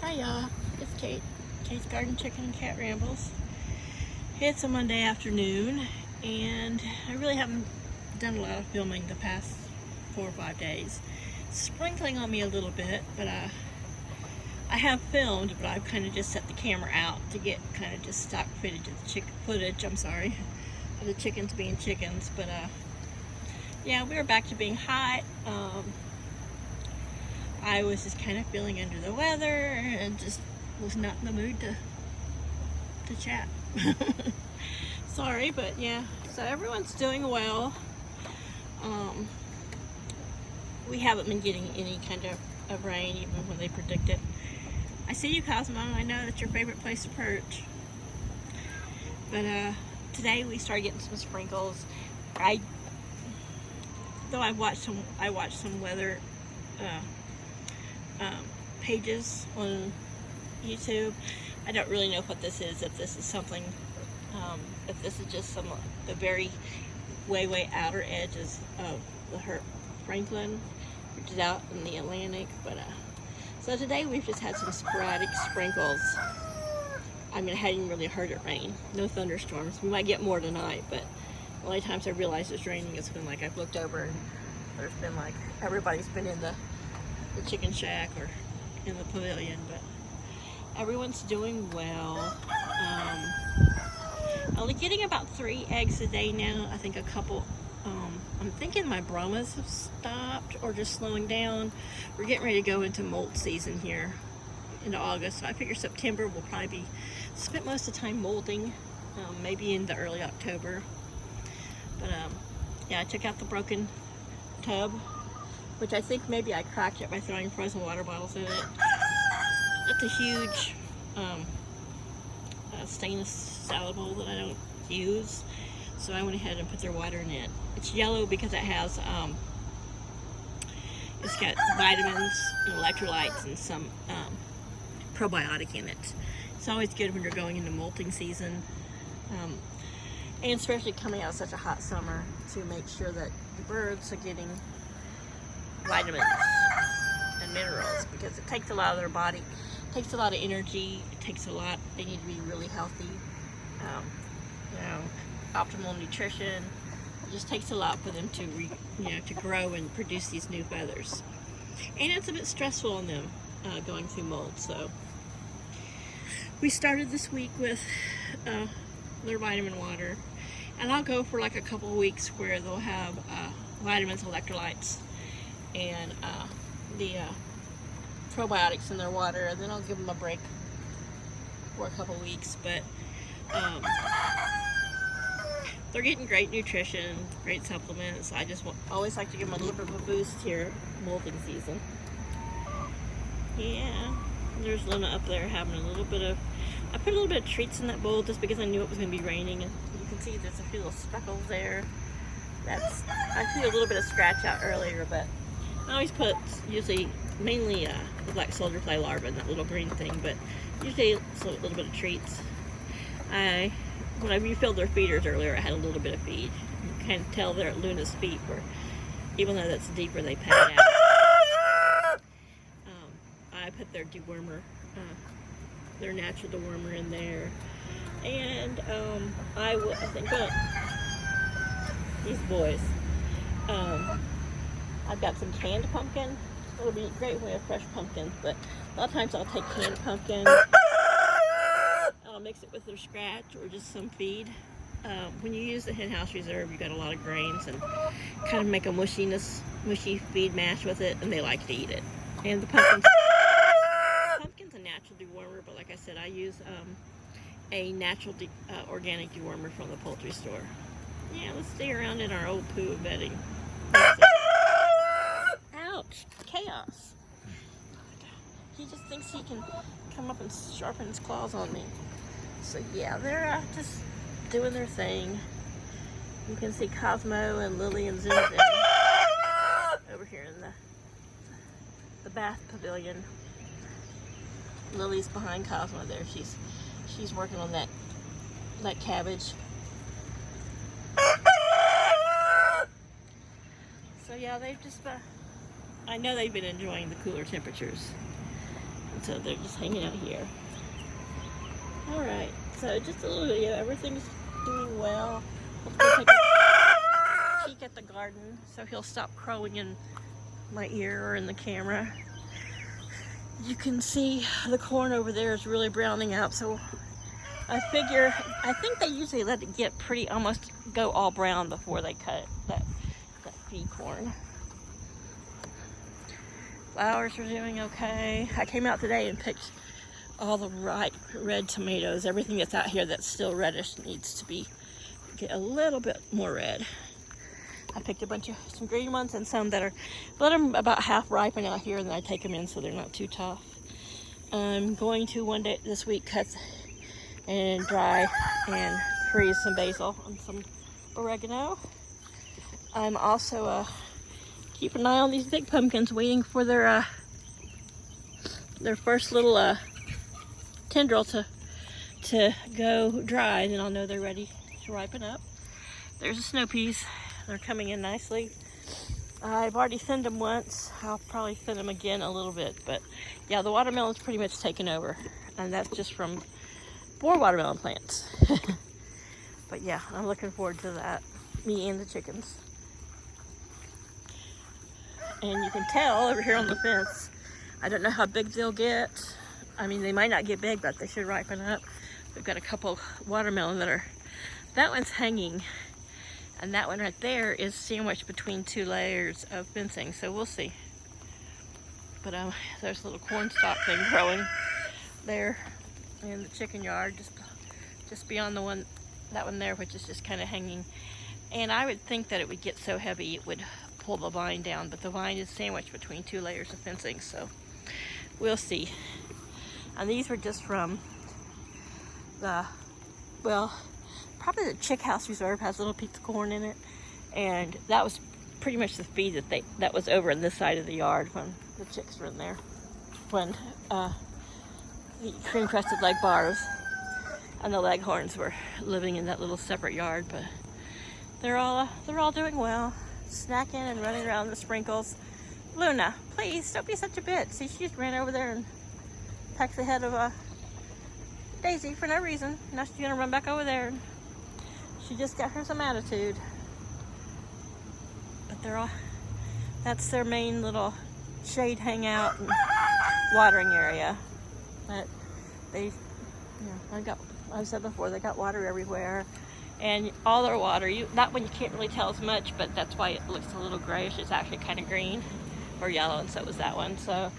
Hi y'all, it's Kate. Kate's Garden Chicken and Cat Rambles. It's a Monday afternoon and I really haven't done a lot of filming the past 4 or 5 days. It's sprinkling on me a little bit, but I have filmed, but I've kind of just set the camera out to get kind of just stock footage of the chickens being chickens. But yeah, we were back to being hot. I was just kind of feeling under the weather and just was not in the mood to chat. Sorry, but yeah, so everyone's doing well. We haven't been getting any kind of rain, even when they predict it. I see you, Cosmo. I know that's your favorite place to perch. But today we started getting some sprinkles. I watched some weather pages on YouTube. I don't really know what this is, if this is something, if this is just the very way outer edges of the Franklin, which is out in the Atlantic. But so today we've just had some sporadic sprinkles. I mean, I hadn't really heard it rain. No thunderstorms. We might get more tonight, but the only times I realized it's raining is when, like, I've looked over and there's been, like, everybody's been in the chicken shack or in the pavilion. But everyone's doing well. Only getting about 3 eggs a day now. I think a couple, I'm thinking my bromas have stopped or just slowing down. We're getting ready to go into molt season here into August, so I figure September will probably be spent most of the time molting, maybe into early October. But yeah, I took out the broken tub, which I think maybe I cracked it by throwing frozen water bottles in it. It's a huge stainless salad bowl that I don't use, so I went ahead and put their water in it. It's yellow because it has it's got vitamins and electrolytes and some probiotic in it. It's always good when you're going into molting season, and especially coming out of such a hot summer, to make sure that the birds are getting vitamins and minerals, because it takes a lot of their body, it takes a lot of energy, it takes a lot. They need to be really healthy, optimal nutrition. It just takes a lot for them to to grow and produce these new feathers, and it's a bit stressful on them going through mold. So we started this week with their vitamin water, and I'll go for like a couple of weeks where they'll have vitamins, electrolytes, and the probiotics in their water, and then I'll give them a break for a couple weeks. But they're getting great nutrition, great supplements. I just always like to give them a little bit of a boost here, molting season. Yeah, there's Luna up there having a little bit of, I put a little bit of treats in that bowl just because I knew it was going to be raining, and you can see there's a few little speckles there. I threw a little bit of scratch out earlier, but I always put mainly the black soldier fly larva in that little green thing, but usually it's a little bit of treats. When I refilled their feeders earlier, I had a little bit of feed. You can tell they're at Luna's feet, where even though that's deeper, they pad out. I put their dewormer, their natural dewormer in there, and I think these boys. I've got some canned pumpkin. It'll be great when we have fresh pumpkins, but a lot of times I'll take canned pumpkin, I'll mix it with their scratch or just some feed. When you use the Hen House Reserve, you got a lot of grains, and kind of make a mushy feed mash with it, and they like to eat it. And the pumpkin's a natural dewormer, but like I said, I use a natural organic dewormer from the poultry store. Yeah, let's stay around in our old poo bedding. Ouch! Chaos. He just thinks he can come up and sharpen his claws on me. So yeah, they're just doing their thing. You can see Cosmo and Lily and Zinzin over here in the bath pavilion. Lily's behind Cosmo there. She's working on that cabbage. So yeah, they've just I know they've been enjoying the cooler temperatures. So they're just hanging out here. Alright, so just a little video. Everything's doing well. Let's go take a peek at the garden so he'll stop crowing in my ear or in the camera. You can see the corn over there is really browning out, so I think they usually let it get pretty, almost go all brown before they cut that feed corn. Flowers are doing okay. I came out today and picked all the ripe red tomatoes. Everything that's out here that's still reddish needs to get a little bit more red. I picked some green ones and some that are, let them about half ripen out here, and then I take them in so they're not too tough. I'm going to one day this week cut and dry and freeze some basil and some oregano. I'm also keep an eye on these big pumpkins, waiting for their first little tendril to go dry, and then I'll know they're ready to ripen up. There's the snow peas. They're coming in nicely. I've already thinned them once. I'll probably thin them again a little bit, but yeah, the watermelon's pretty much taken over, and that's just from 4 watermelon plants. But yeah, I'm looking forward to that. Me and the chickens. And you can tell over here on the fence, I don't know how big they'll get. I mean, they might not get big, but they should ripen up. We've got a couple watermelon that one's hanging, and that one right there is sandwiched between 2 layers of fencing, so we'll see. But there's a little corn stalk thing growing there in the chicken yard, just beyond that one there, which is just kind of hanging. And I would think that it would get so heavy it would pull the vine down, but the vine is sandwiched between 2 layers of fencing, so we'll see. And these were just from probably the Chick House Reserve has little pieces of corn in it, and that was pretty much the feed that was over on this side of the yard when the chicks were in there, when the cream crested leg bars and the leghorns were living in that little separate yard. But they're all doing well, snacking and running around the sprinkles. Luna, please don't be such a bitch. See, she just ran over there and pecked the head of Daisy for no reason. Now she's gonna run back over there, and she just got her some attitude. But that's their main little shade hangout and watering area. But I've said before, they got water everywhere, and all their water, that one you can't really tell as much, but that's why it looks a little grayish. It's actually kind of green or yellow, and so was that one. So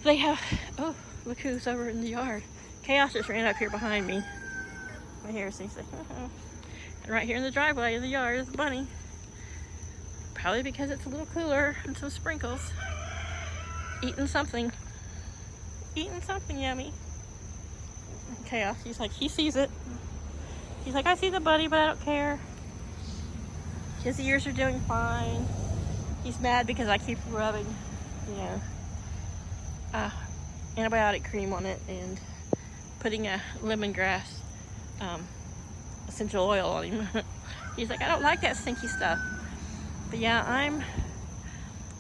they have, oh, look who's over in the yard. Chaos just ran up here behind me. Right here, so he's like, and right here in the driveway in the yard is the bunny. Probably because it's a little cooler and some sprinkles. Eating something yummy. Chaos, he's like, he sees it. He's like, I see the bunny, but I don't care. His ears are doing fine. He's mad because I keep rubbing, antibiotic cream on it and putting a lemongrass essential oil on him. He's like, I don't like that stinky stuff. But yeah, I'm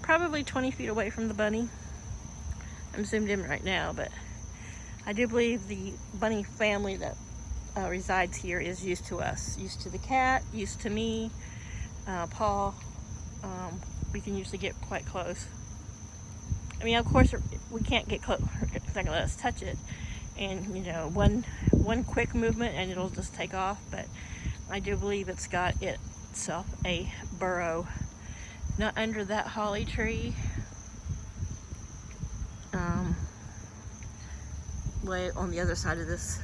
probably 20 feet away from the bunny. I'm zoomed in right now, but I do believe the bunny family that resides here is used to us, used to the cat, used to me, Paul. We can usually get quite close. I mean, of course, we can't get close. It's not gonna let us touch it. And one quick movement and it'll just take off. But I do believe it's got itself a burrow, not under that holly tree, way on the other side of this.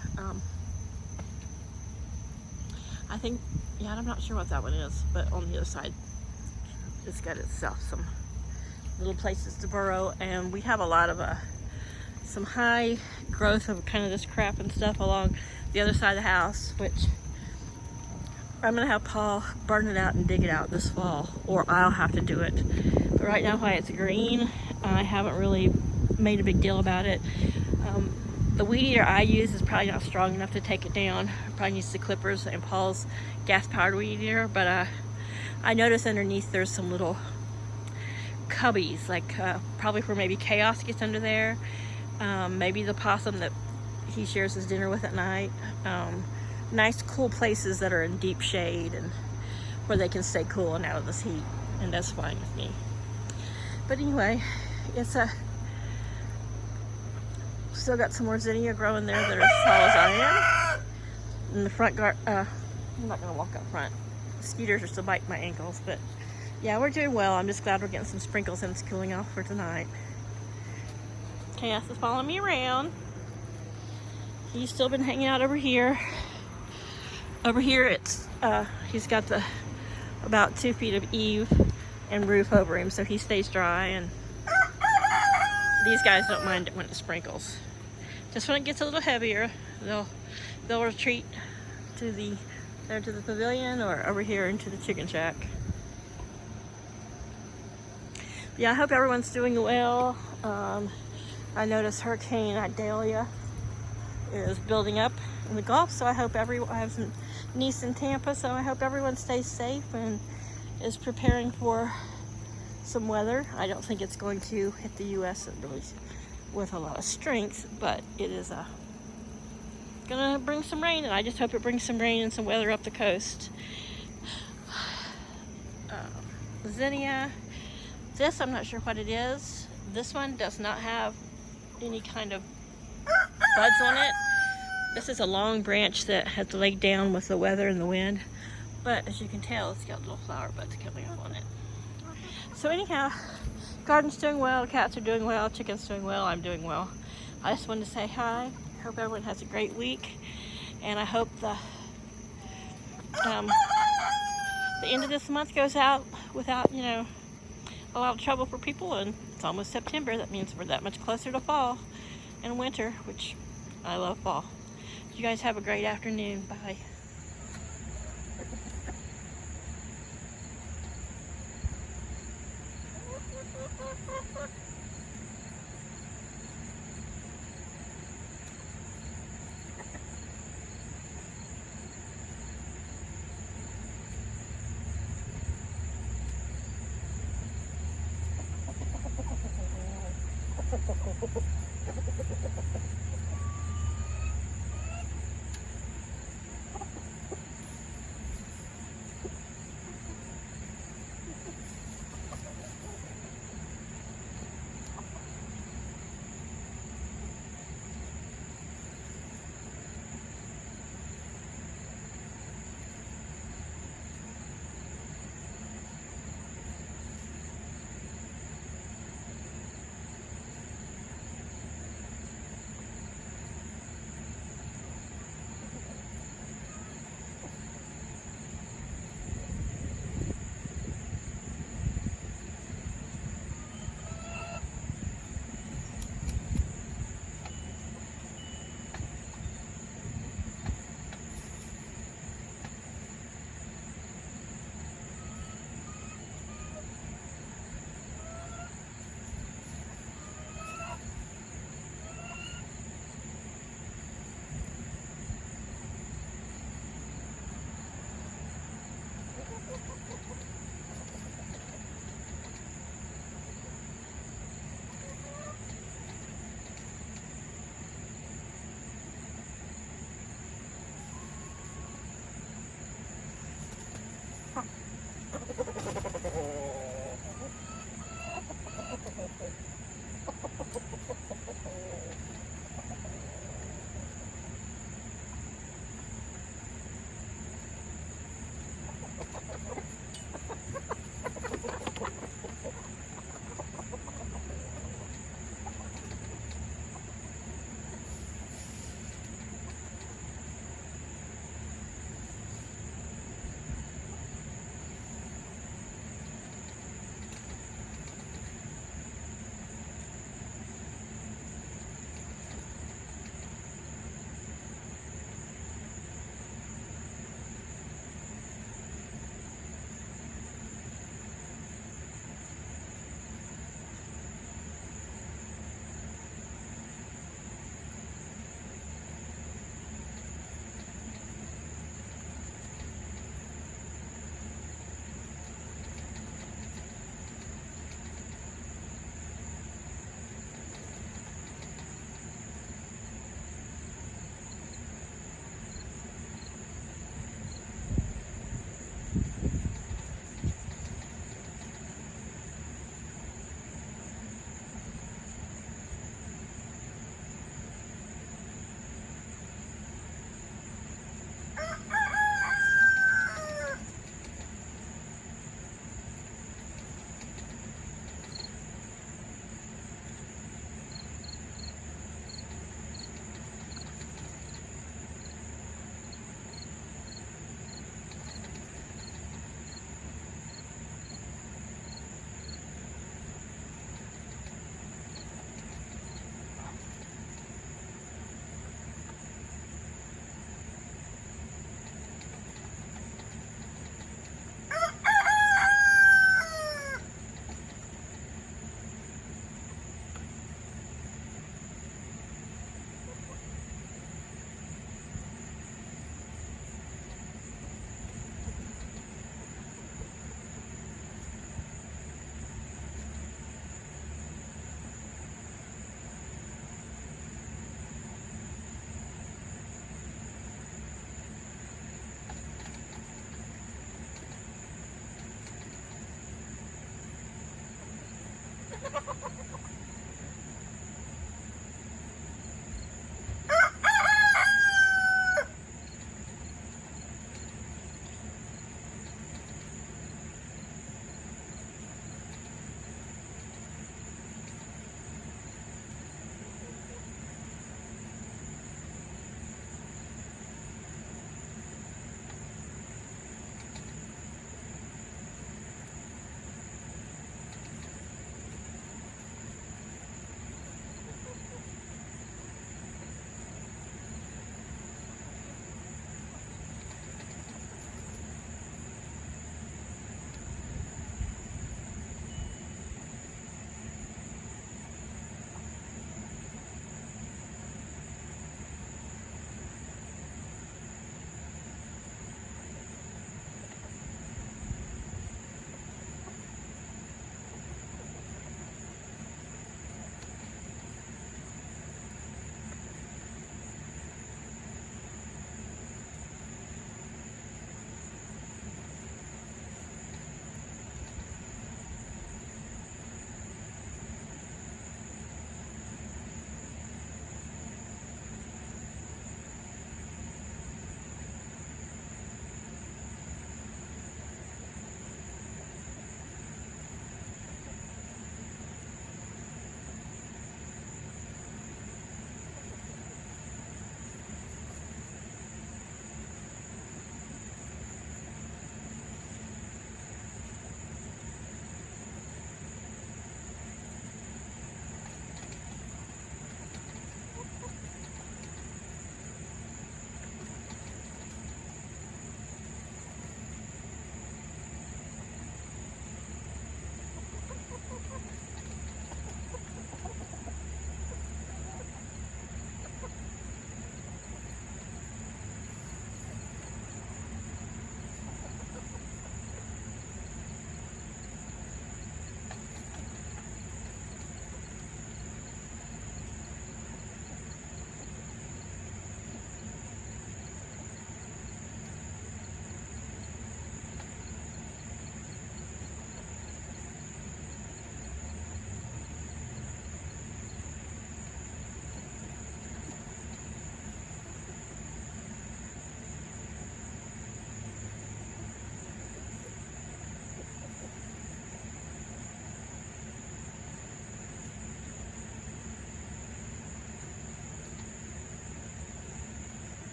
I think, I'm not sure what that one is, but on the other side, it's got itself some little places to burrow. And we have a lot of some high growth of kind of this crap and stuff along the other side of the house, which I'm gonna have Paul burn it out and dig it out this fall, or I'll have to do it. But right now, while it's green, I haven't really made a big deal about it. The weed eater I use is probably not strong enough to take it down. Probably needs the clippers and Paul's gas-powered weed eater. But I noticed underneath there's some little cubbies, like probably where maybe Chaos gets under there. maybe the possum that he shares his dinner with at night. Nice cool places that are in deep shade and where they can stay cool and out of this heat, and that's fine with me. But anyway, it's still got some more zinnia growing there that are as tall as I am. In the front I'm not gonna walk up front. Mosquitoes are still biting my ankles, but yeah, we're doing well. I'm just glad we're getting some sprinkles and it's cooling off for tonight. Cass is following me around. He's still been hanging out over here. Over here, it's he's got the about 2 feet of eave and roof over him, so he stays dry. And these guys don't mind it when it sprinkles. Just when it gets a little heavier, they'll retreat to the pavilion or over here into the chicken shack. Yeah, I hope everyone's doing well. I noticed Hurricane Idalia is building up in the Gulf, so I hope I have some niece in Tampa, so I hope everyone stays safe and is preparing for some weather. I don't think it's going to hit the U.S. really with a lot of strength, but it is gonna bring some rain, and I just hope it brings some rain and some weather up the coast. Zinnia, this I'm not sure what it is. This one does not have any kind of buds on it. This is a long branch that has laid down with the weather and the wind, but as you can tell, it's got little flower buds coming up on it. So anyhow, garden's doing well, cats are doing well, chicken's doing well, I'm doing well. I just wanted to say hi. Hope everyone has a great week, and I hope the end of this month goes out without, a lot of trouble for people. And it's almost September. That means we're that much closer to fall and winter, which I love fall. You guys have a great afternoon. Bye.